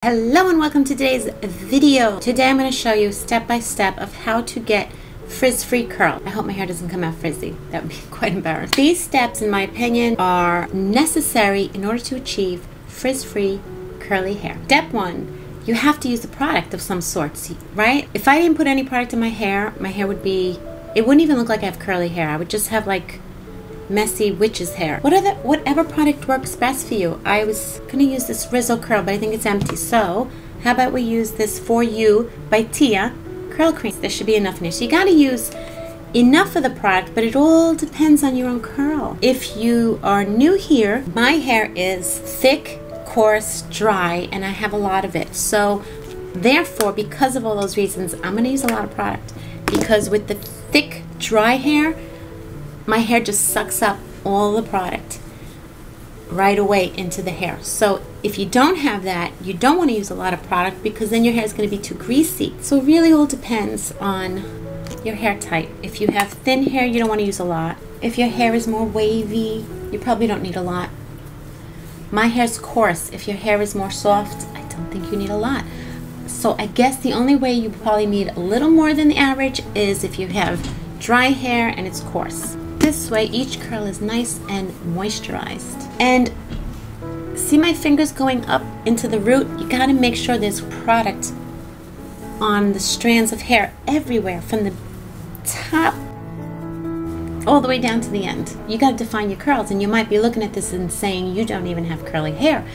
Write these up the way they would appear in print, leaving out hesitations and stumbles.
Hello and welcome to today's video. Today I'm going to show you step by step of how to get frizz-free curl. I hope my hair doesn't come out frizzy. That would be quite embarrassing. These steps, in my opinion, are necessary in order to achieve frizz-free curly hair. Step 1, you have to use a product of some sorts, right? If I didn't put any product in my hair would be, it wouldn't even look like I have curly hair. I would just have like messy witch's hair. Whatever product works best for you. I was gonna use this FRIZZ curl, but I think it's empty. So how about we use this For You by Tia curl cream. There should be enough in here. So you gotta use enough of the product, but it all depends on your own curl. If you are new here, my hair is thick, coarse, dry, and I have a lot of it. So therefore, because of all those reasons, I'm gonna use a lot of product, because with the thick, dry hair, my hair just sucks up all the product right away into the hair. So if you don't have that, you don't want to use a lot of product, because then your hair is going to be too greasy. So it really all depends on your hair type. If you have thin hair, you don't want to use a lot. If your hair is more wavy, you probably don't need a lot. My hair's coarse. If your hair is more soft, I don't think you need a lot. So I guess the only way you probably need a little more than the average is if you have dry hair and it's coarse. This way each curl is nice and moisturized. And see my fingers going up into the root? You gotta make sure there's product on the strands of hair everywhere, from the top all the way down to the end. You gotta define your curls, and you might be looking at this and saying you don't even have curly hair,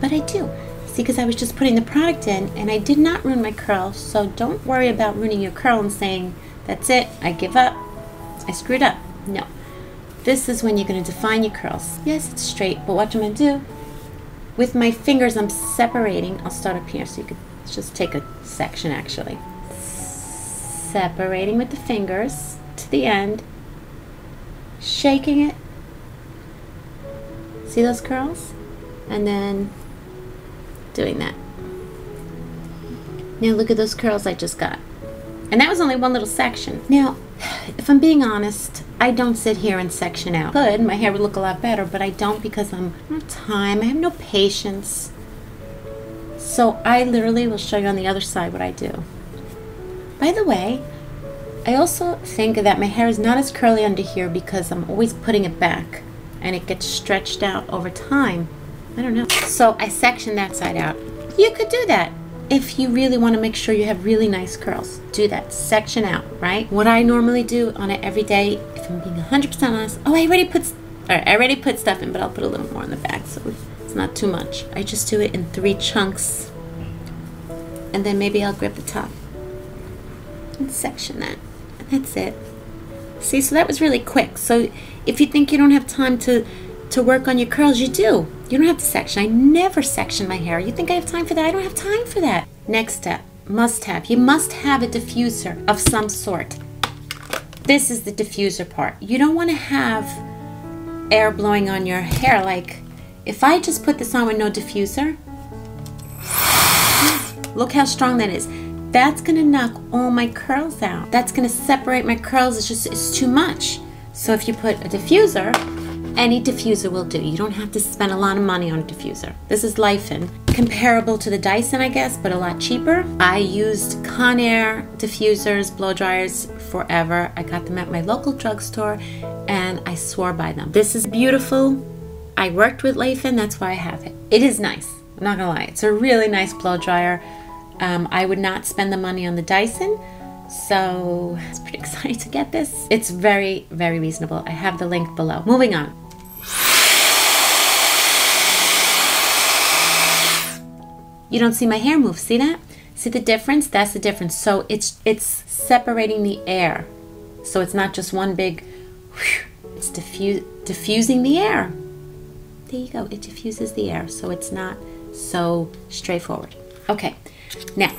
but I do. See, because I was just putting the product in and I did not ruin my curl. So don't worry about ruining your curl and saying, that's it, I give up, I screwed up. No. This is when you're going to define your curls. Yes, it's straight, but what I'm going to do, with my fingers I'm separating. I'll start up here so you could just take a section actually. Separating with the fingers to the end, shaking it. See those curls? And then doing that. Now look at those curls I just got. And that was only one little section. Now, if I'm being honest, I don't sit here and section out. Could, my hair would look a lot better, but I don't, because I don't have time, I have no patience. So I literally will show you on the other side what I do. By the way, I also think that my hair is not as curly under here because I'm always putting it back and it gets stretched out over time. I don't know. So I section that side out. You could do that. If you really want to make sure you have really nice curls, do that. Section out, right? What I normally do on it every day, if I'm being 100% honest, I already put stuff in, but I'll put a little more in the back so it's not too much. I just do it in 3 chunks, and then maybe I'll grab the top and section that, and that's it. See, so that was really quick. So if you think you don't have time to work on your curls, you do. You don't have to section. I never section my hair. You think I have time for that? I don't have time for that. Next step, must have. You must have a diffuser of some sort. This is the diffuser part. You don't want to have air blowing on your hair. Like, if I just put this on with no diffuser, look how strong that is. That's gonna knock all my curls out. That's gonna separate my curls. It's too much. So if you put a diffuser, any diffuser will do. You don't have to spend a lot of money on a diffuser. This is Life-In. Comparable to the Dyson, I guess, but a lot cheaper. I used Conair diffusers, blow dryers forever. I got them at my local drugstore and I swore by them. This is beautiful. I worked with Life-In, that's why I have it. It is nice, I'm not gonna lie. It's a really nice blow dryer. I would not spend the money on the Dyson, so I was pretty excited to get this. It's very, very reasonable. I have the link below. Moving on. You don't see my hair move, see that? See the difference? That's the difference. So it's separating the air. So it's not just one big, whew, it's diffusing the air. There you go, it diffuses the air, so it's not so straightforward. Okay, now,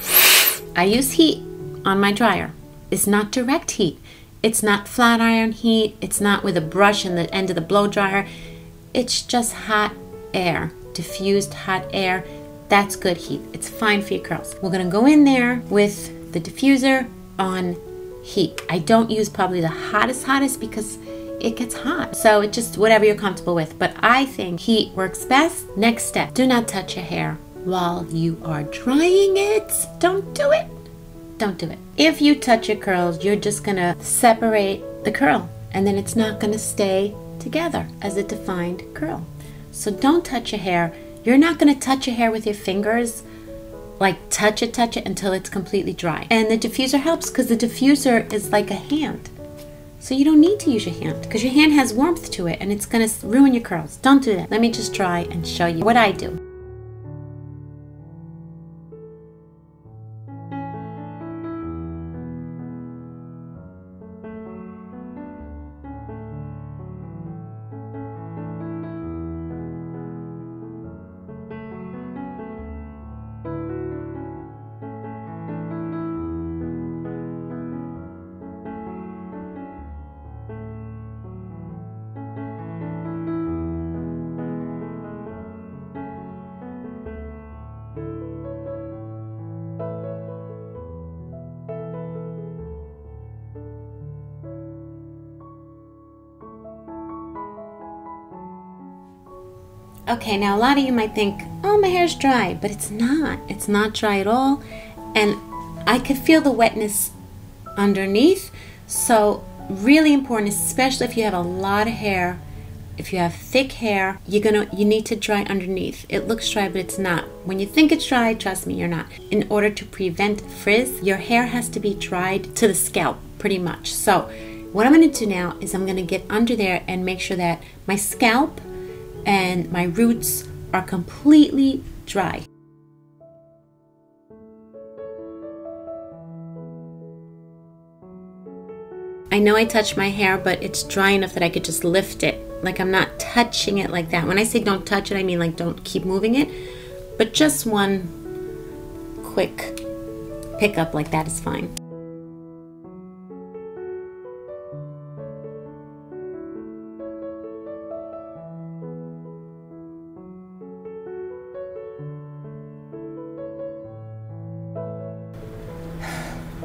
I use heat on my dryer. It's not direct heat. It's not flat iron heat. It's not with a brush in the end of the blow dryer. It's just hot air, diffused hot air. That's good heat. It's fine for your curls. We're gonna go in there with the diffuser on heat. I don't use probably the hottest because it gets hot. So it just, whatever you're comfortable with. But I think heat works best. Next step, do not touch your hair. while you are drying it. Don't do it. Don't do it. If you touch your curls, you're just gonna separate the curl, and then it's not gonna stay together as a defined curl. So don't touch your hair. You're not gonna touch your hair with your fingers, like touch it until it's completely dry. And the diffuser helps because the diffuser is like a hand. So you don't need to use your hand because your hand has warmth to it and it's gonna ruin your curls. Don't do that. Let me just try and show you what I do. Okay, now a lot of you might think, oh, my hair's dry, but it's not. It's not dry at all. And I could feel the wetness underneath. So really important, especially if you have a lot of hair. If you have thick hair, you need to dry underneath. It looks dry, but it's not. When you think it's dry, trust me, you're not. In order to prevent frizz, your hair has to be dried to the scalp, pretty much. So what I'm gonna do now is I'm gonna get under there and make sure that my scalp and my roots are completely dry. I know I touched my hair, but it's dry enough that I could just lift it. Like I'm not touching it like that. When I say don't touch it, I mean like don't keep moving it. But just one quick pickup like that is fine.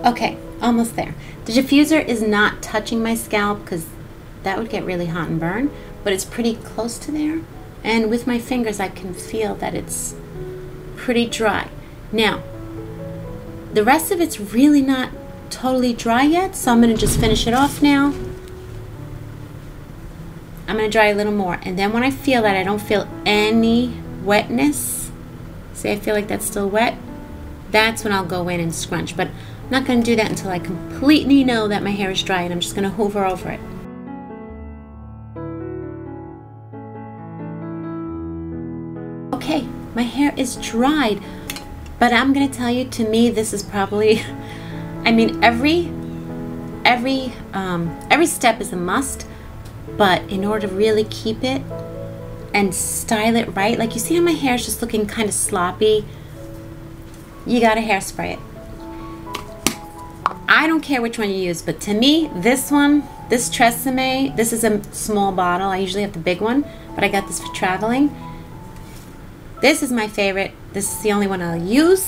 Okay, almost there. The diffuser is not touching my scalp because that would get really hot and burn, but it's pretty close to there. And with my fingers, I can feel that it's pretty dry. Now, the rest of it's really not totally dry yet, so I'm gonna just finish it off now. I'm gonna dry a little more, and then when I feel that I don't feel any wetness, say I feel like that's still wet, that's when I'll go in and scrunch. But I'm not going to do that until I completely know that my hair is dry, and I'm just going to hover over it. Okay, my hair is dried, but I'm going to tell you, to me, this is probably, I mean, every step is a must, but in order to really keep it and style it right, like you see how my hair is just looking kind of sloppy, you got to hairspray it. I don't care which one you use, but to me, this one, this Tresemme, this is a small bottle. I usually have the big one, but I got this for traveling. This is my favorite. This is the only one I'll use.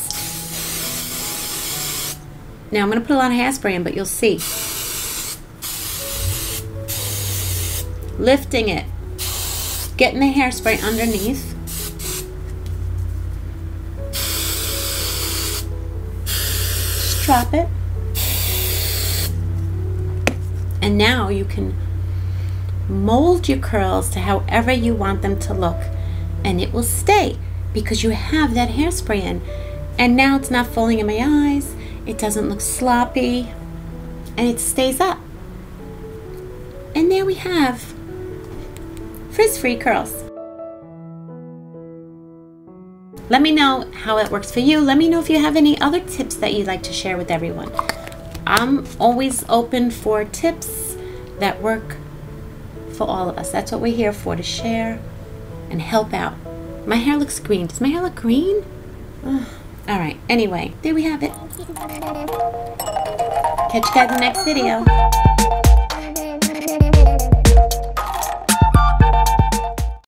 Now I'm gonna put a lot of hairspray in, but you'll see. Lifting it, getting the hairspray underneath. Just drop it. And now you can mold your curls to however you want them to look, and it will stay because you have that hairspray in. And now it's not falling in my eyes, it doesn't look sloppy, and it stays up. And there we have frizz-free curls. Let me know how it works for you. Let me know if you have any other tips that you'd like to share with everyone. I'm always open for tips that work for all of us. That's what we're here for, to share and help out. My hair looks green. Does my hair look green? Ugh. All right, anyway, there we have it. Catch you guys in the next video.